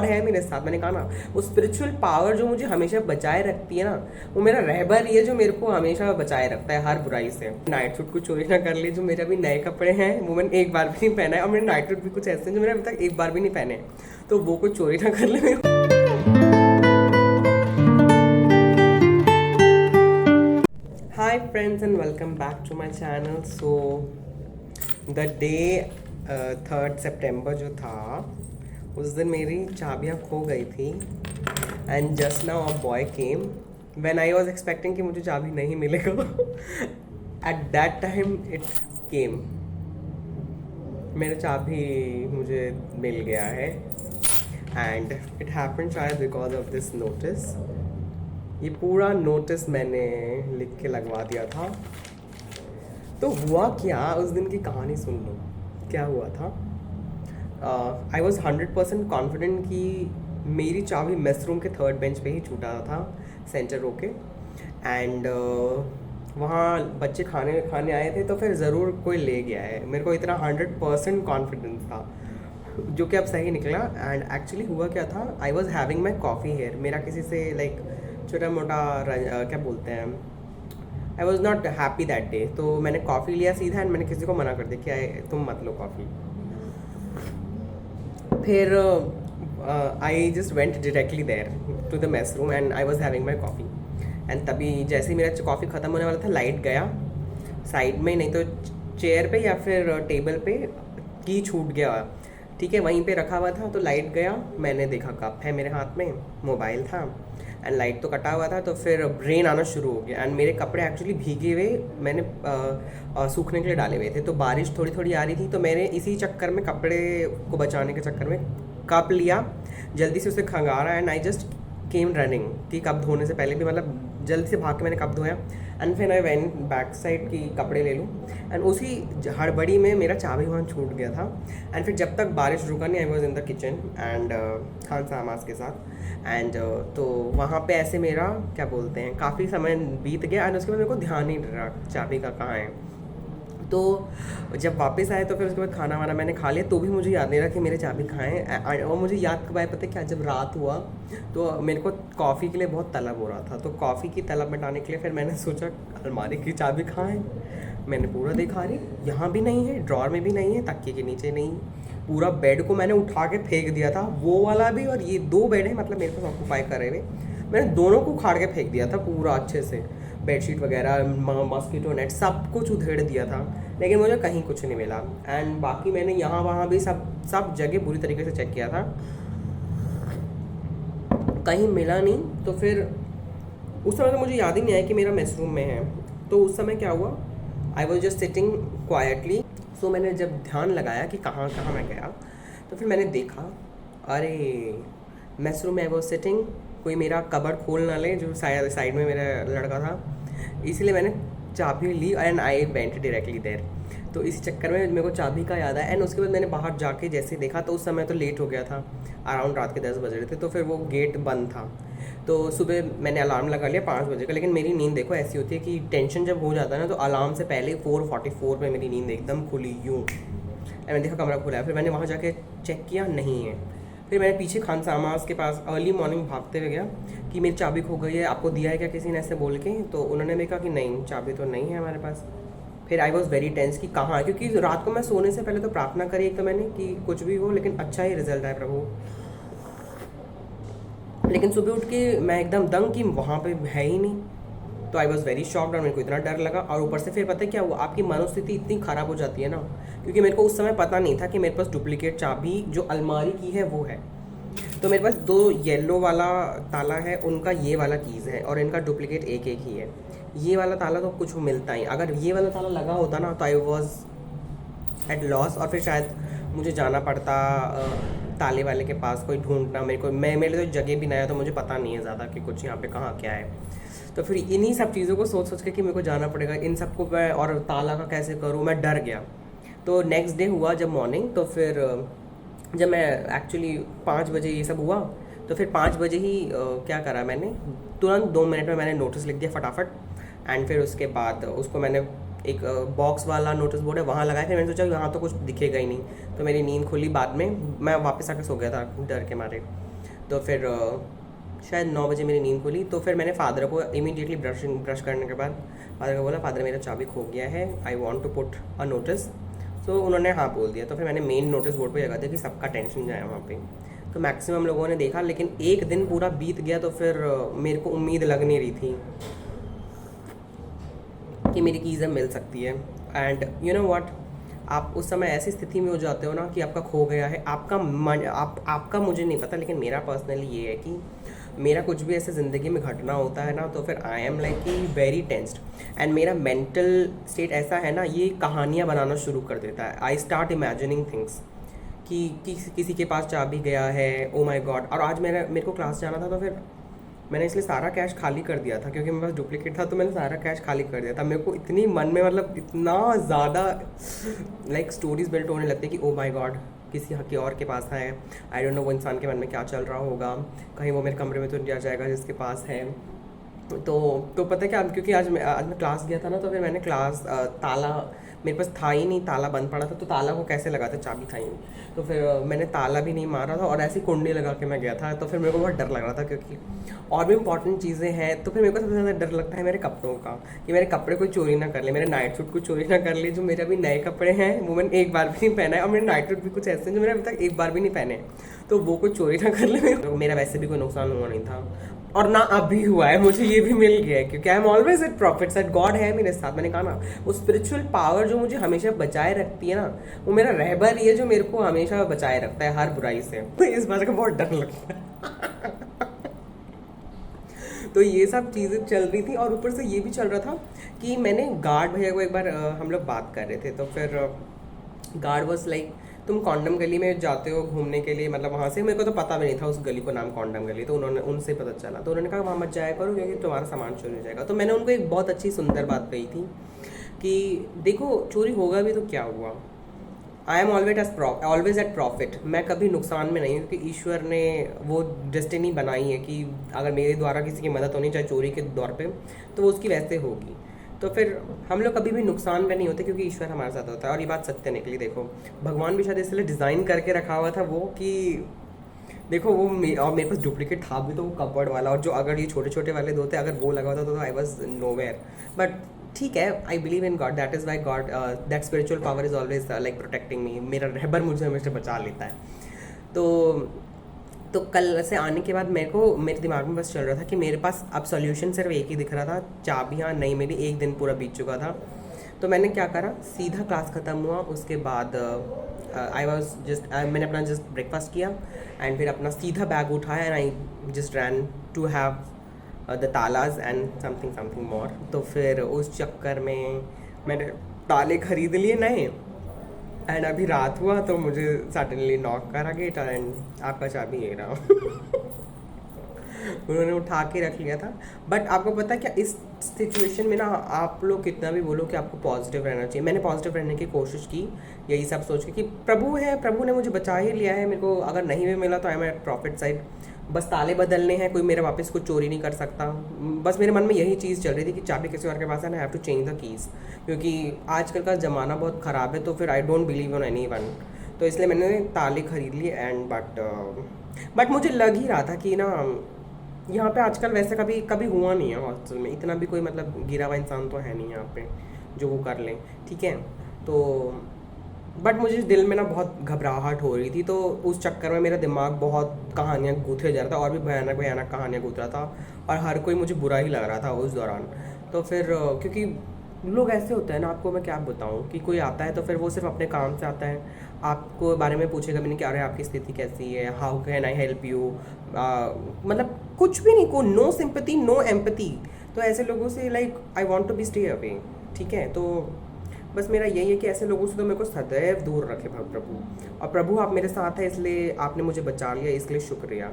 है मेरे साथ। मैंने कहा ना, वो स्पिरिचुअल पावर जो मुझे हमेशा बचाए रखती है ना, वो मेरा रहबर ही है जो मेरे को हमेशा बचाए रखता है हर बुराई से। नाइट सूट को चोरी ना कर ले, जो मेरे अभी नए कपड़े हैं वो मैंने एक बार भी नहीं पहना है, और मेरे नाइट सूट भी कुछ ऐसे हैं जो मैंने अभी तक एक बार भी नहीं पहने हैं, तो वो कुछ चोरी ना कर ले मेरे। Hi friends and welcome back to my channel. So the day 3 सितंबर जो था, उस दिन मेरी चाबियाँ खो गई थी। And just now a boy came when I was expecting कि मुझे चाबी नहीं मिलेगा। At that time it came, मेरा चाबी मुझे मिल गया है। एंड इट हैपेंड शायद बिकॉज ऑफ दिस नोटिस। ये पूरा नोटिस मैंने लिख के लगवा दिया था। तो हुआ क्या, उस दिन की कहानी सुन लो। क्या हुआ था, आई वॉज 100% कॉन्फिडेंट कि मेरी चाबी मेस रूम के 3rd बेंच पे ही छूटा था, सेंटर रो के। एंड वहाँ बच्चे खाने खाने आए थे, तो फिर ज़रूर कोई ले गया है। मेरे को इतना 100% कॉन्फिडेंस था, जो कि अब सही निकला। एंड एक्चुअली हुआ क्या था, I was having my coffee here. मेरा किसी से लाइक छोटा मोटा क्या बोलते हैं, I was not happy that day. तो मैंने कॉफ़ी लिया सीधा, एंड मैंने किसी को मना कर दिया कि तुम मत लो कॉफ़ी। फिर I just went directly there to the mess room and I was having my coffee. And तभी जैसे ही मेरा कॉफ़ी ख़त्म होने वाला था, लाइट गया साइड में, नहीं तो चेयर पे या फिर टेबल पे की छूट गया, ठीक है, वहीं पे रखा हुआ था। तो लाइट गया, मैंने देखा कप है मेरे हाथ में, मोबाइल था, एंड लाइट तो कटा हुआ था। तो फिर रेन आना शुरू हो गया, एंड मेरे कपड़े एक्चुअली भीगे हुए मैंने सूखने के लिए डाले हुए थे। तो बारिश थोड़ी थोड़ी आ रही थी, तो मैंने इसी चक्कर में, कपड़े को बचाने के चक्कर में, कप लिया, जल्दी से उसे खंगारा, and I just came running कि कप धोने से पहले भी, मतलब जल्दी से भाग के मैंने कप धोया। एंड फिर आई वेंट बैक साइड की कपड़े ले लूँ, एंड उसी हड़बड़ी में मेरा चाबी वहाँ छूट गया था। एंड फिर जब तक बारिश रुका नहीं, I was in the kitchen and खान सामास के साथ। एंड तो वहाँ पे ऐसे मेरा क्या बोलते हैं, काफ़ी समय बीत गया, एंड उसके बाद मेरे को ध्यान नहीं रहा चाबी का कहाँ है। तो जब वापस आए तो फिर उसके बाद खाना वाना मैंने खा लिया, तो भी मुझे याद नहीं रहा कि मेरे चाबी कहाँ है। और मुझे याद कब आया पता है क्या, जब रात हुआ तो मेरे को कॉफ़ी के लिए बहुत तलब हो रहा था। तो कॉफ़ी की तलब मिटाने के लिए फिर मैंने सोचा अलमारी की चाबी कहाँ है। मैंने पूरा देखा, रही यहाँ भी नहीं है, ड्रॉर में भी नहीं है, तकिए के नीचे नहीं। पूरा बेड को मैंने उठा के फेंक दिया था, वो वाला भी, और ये 2 बेड है मतलब मेरे पास ऑक्यूपाई करे हुए, मैंने दोनों को उखाड़ के फेंक दिया था पूरा अच्छे से। बेडशीट वगैरह, मॉस्किटो नेट, सब कुछ उधेड़ दिया था, लेकिन मुझे कहीं कुछ नहीं मिला। एंड बाकी मैंने यहाँ वहाँ भी सब जगह बुरी तरीके से चेक किया था, कहीं मिला नहीं। तो फिर उस समय तो मुझे याद ही नहीं आया कि मेरा मेस रूम में है। तो उस समय क्या हुआ, I was just sitting quietly. So मैंने जब ध्यान लगाया कि कहाँ कहाँ मैं गया, तो फिर मैंने देखा, अरे मेस रूम में आई वॉज सिटिंग, कोई मेरा कबर्ड खोल ना ले, जो साइड में मेरा लड़का था, इसलिए मैंने चाबी ली and I went directly there. तो इसी चक्कर में मेरे को चाबी का याद आया। एंड उसके बाद मैंने बाहर जाके जैसे देखा, तो उस समय तो लेट हो गया था, अराउंड रात के 10 बज रहे थे, तो फिर वो गेट बंद था। तो सुबह मैंने अलार्म लगा लिया 5 बजे का, लेकिन मेरी नींद देखो ऐसी होती है कि टेंशन जब हो जाता है ना, तो अलार्म से पहले 4:44 में मेरी नींद एकदम खुली यूँ। मैंने देखा कमरा खुला है, फिर मैंने वहाँ जाके चेक किया, नहीं है। फिर मैंने पीछे खान सामास के पास अर्ली मॉर्निंग भागते हुए गया कि मेरी चाबी खो गई है, आपको दिया है क्या किसी ने, ऐसे बोल के। तो उन्होंने भी कहा कि नहीं, चाबी तो नहीं है हमारे पास। फिर आई वॉज वेरी टेंस कि कहाँ है, क्योंकि रात को मैं सोने से पहले तो प्रार्थना करी एक तो मैंने कि कुछ भी हो लेकिन अच्छा ही रिजल्ट आए प्रभु। लेकिन सुबह उठ के मैं एकदम दंग कि वहाँ पे है ही नहीं। तो आई वॉज वेरी शॉक्ड, और मेरे को इतना डर लगा। और ऊपर से फिर पता है क्या हुआ, आपकी मनोस्थिति इतनी ख़राब हो जाती है ना, क्योंकि मेरे को उस समय पता नहीं था कि मेरे पास डुप्लीकेट चाबी जो अलमारी की है वो है। तो मेरे पास 2 येलो वाला ताला है, उनका ये वाला कीज़ है, और इनका डुप्लीकेट एक एक ही है। ये वाला ताला तो कुछ मिलता ही, अगर ये वाला ताला लगा होता ना, तो आई वॉज एट लॉस, और फिर शायद मुझे जाना पड़ता ताले वाले के पास, कोई ढूंढना मेरे को। मेरे तो जगह भी नया, तो मुझे पता नहीं है ज़्यादा कि कुछ यहाँ पे कहाँ क्या है। तो फिर इन्हीं सब चीज़ों को सोच सोच के कि मेरे को जाना पड़ेगा, इन सबको मैं, और ताला का कैसे करूँ, मैं डर गया। तो नेक्स्ट डे हुआ जब मॉर्निंग, तो फिर जब मैं एक्चुअली 5 बजे ये सब हुआ, तो फिर 5 बजे ही क्या करा मैंने, तुरंत 2 मिनट में मैंने नोटिस लिख दिया फटाफट। एंड फिर उसके बाद उसको मैंने एक बॉक्स वाला नोटिस बोर्ड है वहाँ लगाया। फिर मैंने सोचा यहाँ तो कुछ दिखेगा ही नहीं, तो मेरी नींद खुली बाद में, मैं वापस आकर सो गया था डर के मारे। तो फिर शायद 9 बजे मेरी नींद खुली, तो फिर मैंने फादर को इमीडिएटली ब्रश करने के बाद फादर को बोला, फादर मेरा चाबी खो गया है, I want to put a notice. तो उन्होंने हाँ बोल दिया। तो फिर मैंने मेन नोटिस बोर्ड पे लगा दिया कि सबका टेंशन जाए वहाँ पे। तो मैक्सिमम लोगों ने देखा, लेकिन एक दिन पूरा बीत गया तो फिर मेरे को उम्मीद लग नहीं रही थी कि मेरी कीज़ अब मिल सकती है। एंड यू नो व्हाट, आप उस समय ऐसी स्थिति में हो जाते हो ना कि आपका खो गया है, आपका मन, आपका मुझे नहीं पता, लेकिन मेरा पर्सनली ये है कि मेरा कुछ भी ऐसे ज़िंदगी में घटना होता है ना, तो फिर आई एम लाइक कि वेरी टेंस्ड। एंड मेरा मेंटल स्टेट ऐसा है ना, ये कहानियाँ बनाना शुरू कर देता है। आई स्टार्ट इमेजिनिंग थिंग्स कि किसी के पास चाबी गया है, ओ माय गॉड। और आज मेरे को क्लास जाना था, तो फिर मैंने इसलिए सारा कैश खाली कर दिया था, क्योंकि मेरे पास डुप्लीकेट था, तो मैंने सारा कैश खाली कर दिया था। मेरे को इतनी मन में मतलब इतना ज़्यादा लाइक स्टोरीज बिल्ट होने लगती है कि ओ माय गॉड किसी के और के पास है, आई डोंट नो वो इंसान के मन में क्या चल रहा होगा, कहीं वो मेरे कमरे में तो नहीं आ जाएगा जिसके पास है। तो पता है क्या, क्योंकि आज मैं क्लास गया था ना, तो फिर मैंने क्लास ताला मेरे पास था ही नहीं, ताला बंद पड़ा था, तो ताला को कैसे लगाते, चाबी था ही नहीं। तो फिर मैंने ताला भी नहीं मारा था और ऐसी कुंडी लगा के मैं गया था। तो फिर मेरे को बहुत डर लग रहा था, क्योंकि और भी इंपॉर्टेंट चीज़ें हैं। तो फिर मेरे को सबसे ज़्यादा डर लगता है मेरे कपड़ों का, कि मेरे कपड़े कोई चोरी ना कर ले, मेरे नाइट सूट को चोरी ना कर ले। जो मेरे अभी नए कपड़े हैं वो मैंने एक बार भी नहीं पहना है, और मेरे नाइट सूट भी कुछ ऐसे हैं जो मैंने अभी तक एक बार भी नहीं पहने, तो वो कोई चोरी ना कर ले। मेरा वैसे भी कोई नुकसान हुआ नहीं था, और ना अभी हुआ है, मुझे ये भी मिल गया है, क्योंकि I am always at profit at, God है मेरे साथ। मैंने कहा ना, वो स्पिरिचुअल पावर जो मुझे हमेशा बचाए रखती है ना, वो मेरा रहबर ही है जो मेरे को हमेशा बचाए रखता है हर बुराई से। तो इस बात का बहुत डर लगता है। तो ये सब चीज़ें चल रही थी, और ऊपर से ये भी चल रहा था कि मैंने गार्ड भैया को एक बार हम लोग बात कर रहे थे, तो फिर गार्ड वॉज लाइक, तुम कॉन्डम गली में जाते हो घूमने के लिए, मतलब वहाँ से, मेरे को तो पता भी नहीं था उस गली को नाम कॉन्डम गली, तो उन्होंने उनसे पता चला, तो उन्होंने कहा वहाँ मत जाया करो क्योंकि तुम्हारा सामान चोरी हो जाएगा। तो मैंने उनको एक बहुत अच्छी सुंदर बात कही थी कि देखो, चोरी होगा भी तो क्या हुआ, आई एम ऑलवेज एट प्रॉफिट। मैं कभी नुकसान में नहीं हूँ, क्योंकि ईश्वर ने वो डेस्टिनी बनाई है कि अगर मेरे द्वारा किसी की मदद होनी चाहे चोरी के दौर पे, तो वो उसकी वैसे होगी। तो फिर हम लोग कभी भी नुकसान में नहीं होते, क्योंकि ईश्वर हमारे साथ होता है। और ये बात सत्य निकली। देखो, भगवान भी शायद इसलिए डिज़ाइन करके रखा हुआ था वो, कि देखो वो और मेरे पास डुप्लीकेट था भी, तो वो कपबोर्ड वाला, और जो अगर ये छोटे छोटे वाले दो थे, अगर वो लगा होता तो आई वॉज नोवेयर। बट ठीक है, आई believe in God, that is Y God, that spiritual power is always like protecting मी। मेरा रहबर मुझे हमेशा बचा लेता है। तो कल से आने के बाद मेरे दिमाग में बस चल रहा था कि मेरे पास अब सॉल्यूशन सिर्फ एक ही दिख रहा था, चाबियाँ नहीं मिली, एक दिन पूरा बीत चुका था। तो मैंने क्या करा, सीधा क्लास ख़त्म हुआ, उसके बाद मैंने अपना जस्ट ब्रेकफास्ट किया, एंड फिर अपना सीधा बैग उठाया, and I just ran to have the तालाज एंड समथिंग मोर। तो फिर उस चक्कर में मैंने ताले खरीद लिए नए, एंड अभी रात हुआ तो मुझे सडनली नॉक करा गेट, एंड आपका चाबी ये रहा। उन्होंने उठा के रख लिया था। बट आपको पता है क्या, इस सिचुएशन में ना, आप लोग कितना भी बोलो कि आपको पॉजिटिव रहना चाहिए, मैंने पॉजिटिव रहने की कोशिश की, यही सब सोच के कि प्रभु है, प्रभु ने मुझे बचा ही लिया है, मेरे को अगर नहीं भी मिला तो I am at profit side, बस ताले बदलने हैं, कोई मेरा वापस कुछ चोरी नहीं कर सकता। बस मेरे मन में यही चीज़ चल रही थी कि चाबी किसी और के पास है ना, have to change the keys, क्योंकि आजकल का ज़माना बहुत ख़राब है। तो फिर I don't believe on any one, तो इसलिए मैंने ताले खरीद लिए। एंड बट मुझे लग ही रहा था कि ना, यहाँ पे आजकल वैसे कभी हुआ नहीं है हॉस्टल में, इतना भी कोई मतलब गिरा हुआ इंसान तो है नहीं यहाँ पे जो वो कर लें, ठीक है। तो बट मुझे दिल में ना बहुत घबराहट हो रही थी, तो उस चक्कर में मेरा दिमाग बहुत कहानियाँ गूँथे जा रहा था, और भी भयानक भयानक कहानियाँ गूँथ रहा था, और हर कोई मुझे बुरा ही लग रहा था उस दौरान। तो फिर क्योंकि लोग ऐसे होते हैं ना, आपको मैं क्या बताऊँ, कि कोई आता है तो फिर वो सिर्फ अपने काम से आता है, आपको बारे में पूछेगा भी नहीं कि अरे आपकी स्थिति कैसी है, how can I help you, मतलब कुछ भी नहीं, को नो सिंपैथी नो एम्पैथी। तो ऐसे लोगों से like I want to be stay away, ठीक है। तो बस मेरा यही है कि ऐसे लोगों से तो मेरे को सदैव दूर रखे प्रभु। और प्रभु आप मेरे साथ है, इसलिए आपने मुझे बचा लिया, इसलिए शुक्रिया।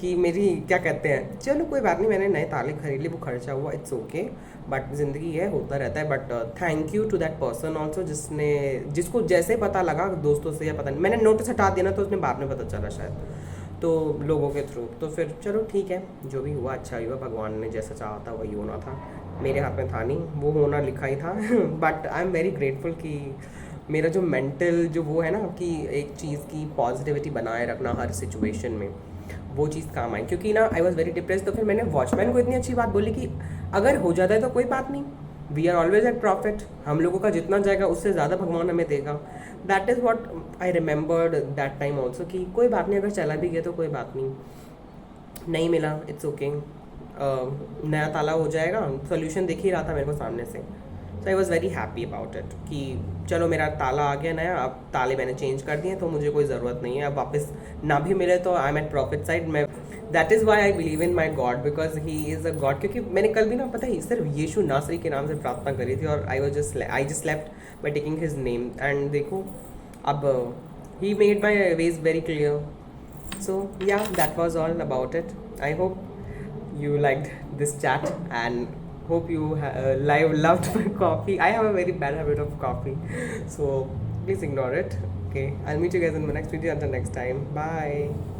कि मेरी क्या कहते हैं, चलो कोई बात नहीं, मैंने नए ताले खरीद लिए, वो खर्चा हुआ, इट्स ओके, बट ज़िंदगी है, होता रहता है। But thank you to that person also, जिसको जैसे पता लगा, दोस्तों से या पता नहीं, मैंने नोटिस हटा दिया ना, तो उसने बाद में पता चला शायद, तो लोगों के थ्रू। तो फिर चलो ठीक है, जो भी हुआ अच्छा ही हुआ, भगवान ने जैसा चाहा था वही होना था, मेरे हाथ में था नहीं, वो होना लिखा ही था। But I am very grateful कि मेरा जो मेंटल जो वो है ना, कि एक चीज़ की पॉजिटिविटी बनाए रखना हर सिचुएशन में, वो चीज़ काम आई, क्योंकि ना आई वॉज वेरी डिप्रेस। तो फिर मैंने वॉचमैन को इतनी अच्छी बात बोली कि अगर हो जाता है तो कोई बात नहीं, we are always at profit, हम लोगों का जितना जाएगा उससे ज़्यादा भगवान हमें देगा। That is what I remembered that time also, कि कोई बात नहीं, अगर चला भी गया तो कोई बात नहीं, नहीं मिला इट्स ओके, नया ताला हो जाएगा, सोल्यूशन दिख ही रहा था मेरे को सामने से। So I was very happy about it कि चलो मेरा ताला आ गया नया, अब ताले मैंने चेंज कर दिए तो मुझे कोई ज़रूरत नहीं है, अब वापस ना भी मिले तो I am at profit side. मैं that is why I believe in my God, because he is a God. क्योंकि मैंने कल भी ना, पता है, सिर्फ यीशु नासरी के नाम से प्रार्थना करी थी, और I just left by taking his name, and देखो अब ही made my ways very clear. So yeah, that was all about it. I hope you liked this chat, and hope you loved my coffee. I have a very bad habit of coffee, so please ignore it. Okay, I'll meet you guys in my next video. Until next time, bye.